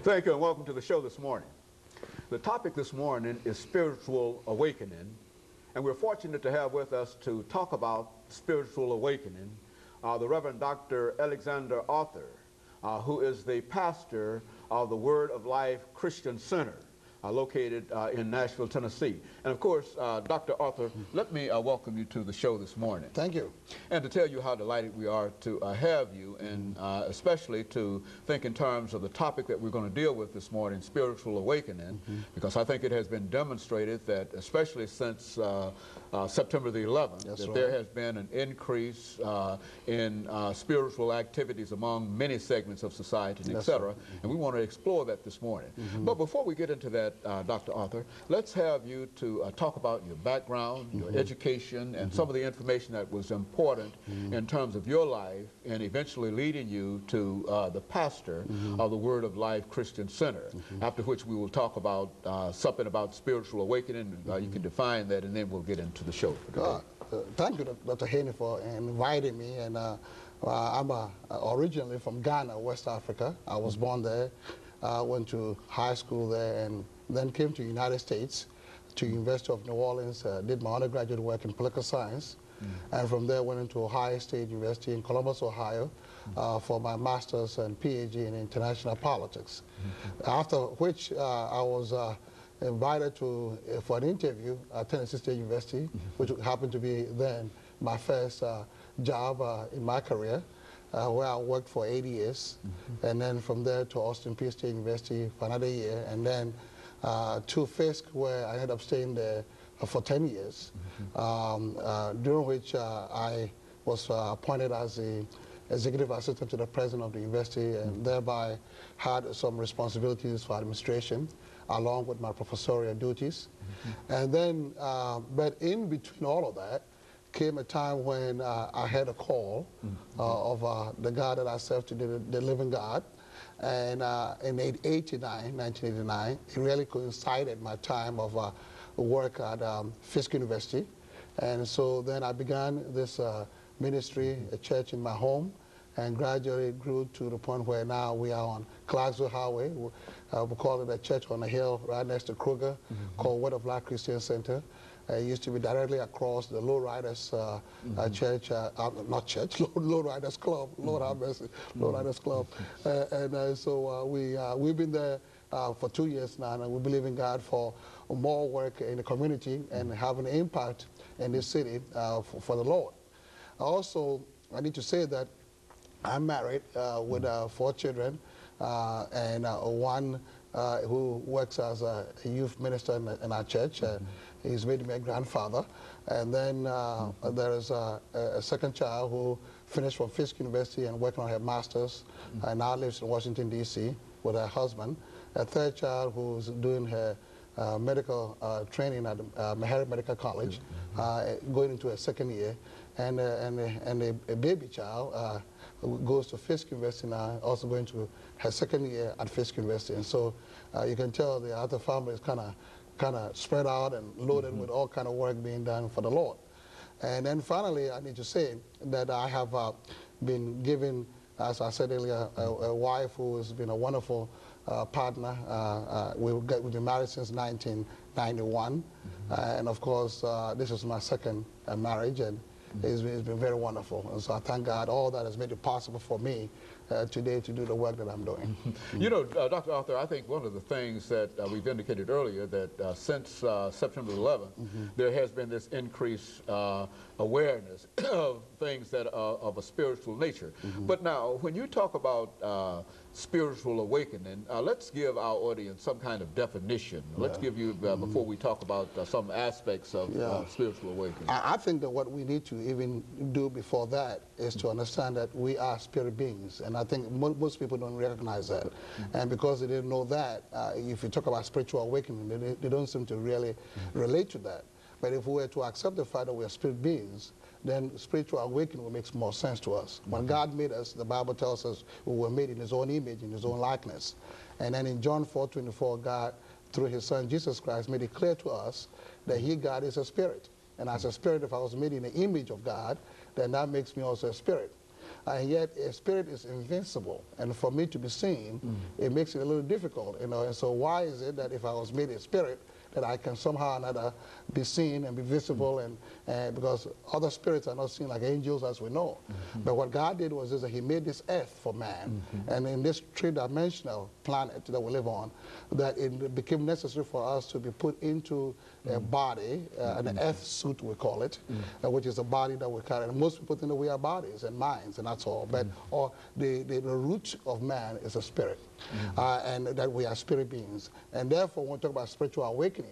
Thank you and welcome to the show this morning. The topic this morning is spiritual awakening, and we're fortunate to have with us to talk about spiritual awakening the Reverend Dr. AArthur, who is the pastor of the Word of Life Christian Center located in Nashville, Tennessee. And of course, Dr. Arthur, let me welcome you to the show this morning. Thank you. And to tell you how delighted we are to have you, and especially to think in terms of the topic that we're going to deal with this morning, spiritual awakening, because I think it has been demonstrated that, especially since September the 11th, that there has been an increase in spiritual activities among many segments of society, and et cetera. And we want to explore that this morning. But before we get into that, Dr. Arthur, let's have you to talk about your background, your education, and some of the information that was important in terms of your life and eventually leading you to the pastor of the Word of Life Christian Center, after which we will talk about something about spiritual awakening. You can define that, and then we'll get into the show for today. Thank you, Dr. Haney, for inviting me. And I'm originally from Ghana, West Africa. I was born there, went to high school there, and then came to the United States, to University of New Orleans, did my undergraduate work in political science, and from there went into Ohio State University in Columbus, Ohio, for my master's and PhD in international politics. After which I was invited for an interview at Tennessee State University, which happened to be then my first job in my career, where I worked for 8 years, and then from there to Austin Peay State University for another year, and then to Fisk, where I ended up staying there for 10 years, during which I was appointed as the executive assistant to the president of the university, and thereby had some responsibilities for administration, along with my professorial duties. And then, but in between all of that, came a time when I had a call of the God that I serve, to the living God. And in 1989, it really coincided my time of work at Fisk University. And so then I began this ministry, a church in my home, and gradually grew to the point where now we are on Clarksville Highway. We call it a church on a hill right next to Kruger, called Word of Life Christian Center. It used to be directly across the Lowriders church, not church, Lowriders Club, Lord have mercy, Lowriders Club. So we've been there for 2 years now, and we believe in God for more work in the community and having an impact in this city for the Lord. Also, I need to say that I'm married with 4 children, and one who works as a youth minister in our church. He's made me a grandfather. And then there is a second child who finished from Fisk University and working on her master's, and now lives in Washington, D.C. with her husband. A third child who's doing her medical training at Meharry Medical College, going into her second year. And a baby child who goes to Fisk University now, also going to her second year at Fisk University. And so you can tell the Arthur family is kind of spread out and loaded with all kind of work being done for the Lord. And then finally, I need to say that I have been given, as I said earlier, a wife who has been a wonderful partner. We've been married since 1991. And of course, this is my second marriage, and it's been very wonderful. And so I thank God all that has made it possible for me today to do the work that I'm doing. You know, Dr. Arthur, I think one of the things that we've indicated earlier, that since September 11th, there has been this increased awareness of things that are of a spiritual nature. But now, when you talk about spiritual awakening, let's give our audience some kind of definition. Let's give you, before we talk about some aspects of spiritual awakening. I think that what we need to even do before that is to understand that we are spirit beings. And I think most people don't recognize that. And because they didn't know that, if you talk about spiritual awakening, they don't seem to really relate to that. But if we were to accept the fact that we are spirit beings, then spiritual awakening will make more sense to us. When God made us, the Bible tells us we were made in His own image, in His own likeness. And then in John 4:24, God, through His Son Jesus Christ, made it clear to us that He, God, is a spirit. And as a spirit, if I was made in the image of God, then that makes me also a spirit. and yet a spirit is invincible. And for me to be seen, it makes it a little difficult, you know. And so why is it that if I was made a spirit, that I can somehow or another be seen and be visible, and because other spirits are not seen like angels as we know. But what God did was that he made this earth for man, and in this three-dimensional planet that we live on, that it became necessary for us to be put into a body, an earth suit we call it, which is a body that we carry. And most people think that we are bodies and minds, and that's all. But or the root of man is a spirit, and that we are spirit beings. And therefore, when we talk about spiritual awakening,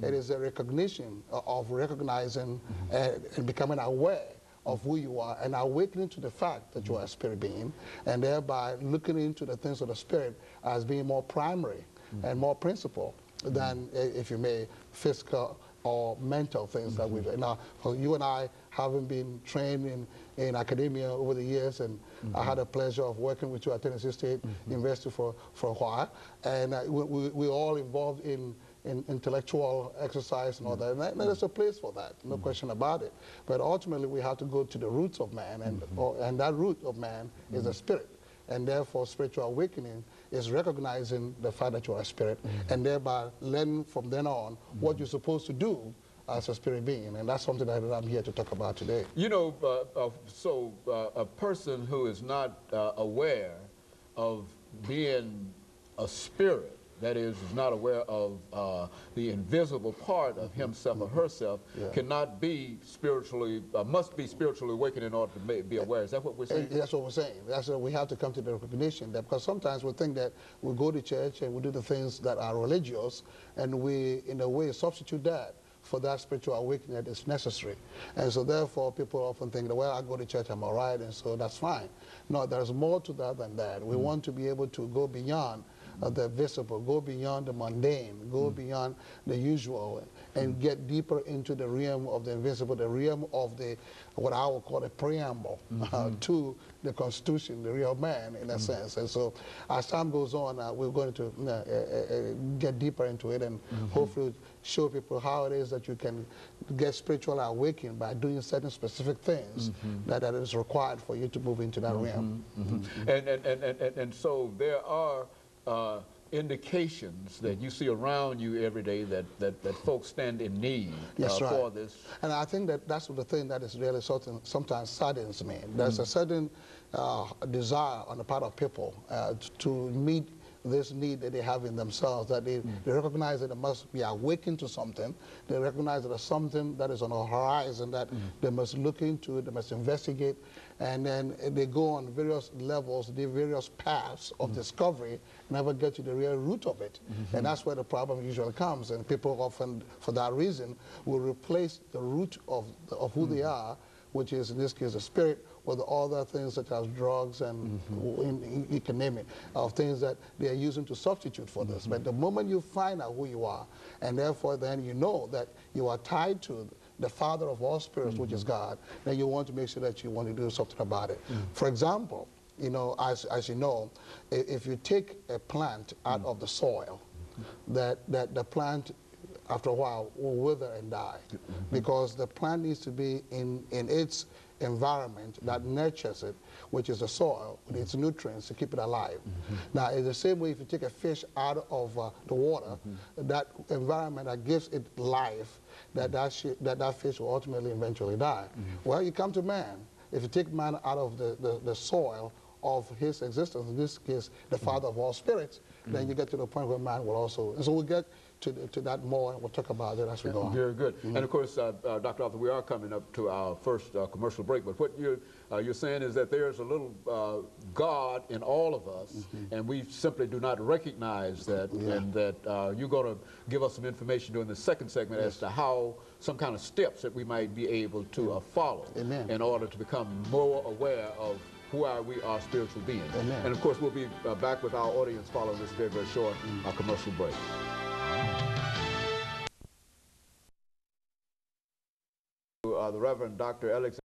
it is a recognition of recognizing and becoming aware of who you are, and awakening to the fact that you are a spirit being, and thereby looking into the things of the spirit as being more primary and more principal than, if you may, physical or mental things that we've. Now, you and I having been trained in academia over the years, and I had the pleasure of working with you at Tennessee State University for a while, and we're all involved in intellectual exercise and all that. And there's a place for that, no question about it. But ultimately, we have to go to the roots of man, and that root of man is the spirit. And therefore, spiritual awakening is recognizing the fact that you are a spirit, and thereby learning from then on what you're supposed to do as a spirit being. And that's something that I'm here to talk about today. You know, a person who is not aware of being a spirit, that is not aware of the invisible part of himself or herself, cannot be spiritually, must be spiritually awakened in order to be aware. Is that what we're saying? That's what we're saying. That's what we have to come to the recognition that, because sometimes we think that we go to church and we do the things that are religious, and we, in a way, substitute that for that spiritual awakening that is necessary. And so therefore, people often think that, well, I go to church, I'm all right, and so that's fine. No, there's more to that than that. We want to be able to go beyond the visible, go beyond the mundane, go beyond the usual, and get deeper into the realm of the invisible, the realm of the, what I would call a preamble to the constitution, the real man, in a sense. And so as time goes on, we're going to get deeper into it, and hopefully show people how it is that you can get spiritually awakened by doing certain specific things that is required for you to move into that realm. And so there are indications that you see around you every day that folks stand in need for this. And I think that that's the thing that is really sometimes saddens me. There's a certain desire on the part of people to meet this need that they have in themselves, that they recognize that they must be awakened to something. They recognize that there's something that is on the horizon that they must look into, they must investigate, and then they go on various levels, the various paths of discovery, never get to the real root of it. And that's where the problem usually comes, and people often, for that reason, will replace the root of who they are, which is in this case a spirit, with other things such as drugs and you can name it, of things that they are using to substitute for this. But the moment you find out who you are, and therefore then you know that you are tied to the Father of all spirits, which is God, then you want to make sure that you want to do something about it. For example, you know, as you know, if you take a plant out of the soil, that the plant after a while will wither and die, because the plant needs to be in its environment that nurtures it, which is the soil, with its nutrients to keep it alive. Now, in the same way, if you take a fish out of the water, that environment that gives it life, that fish will ultimately eventually die. Well, you come to man. If you take man out of the soil of his existence, in this case, the Father of all spirits, then you get to the point where man will also, and so we'll get to that more, and we'll talk about it as we go on. Very good. And of course, Dr. Arthur, we are coming up to our first commercial break, but what you're saying is that there's a little God in all of us, and we simply do not recognize that, and that you're going to give us some information during the second segment as to how some kind of steps that we might be able to follow in order to become more aware of who we are spiritual beings. And of course, we'll be back with our audience following this very, very short commercial break. The Reverend Dr. Alexander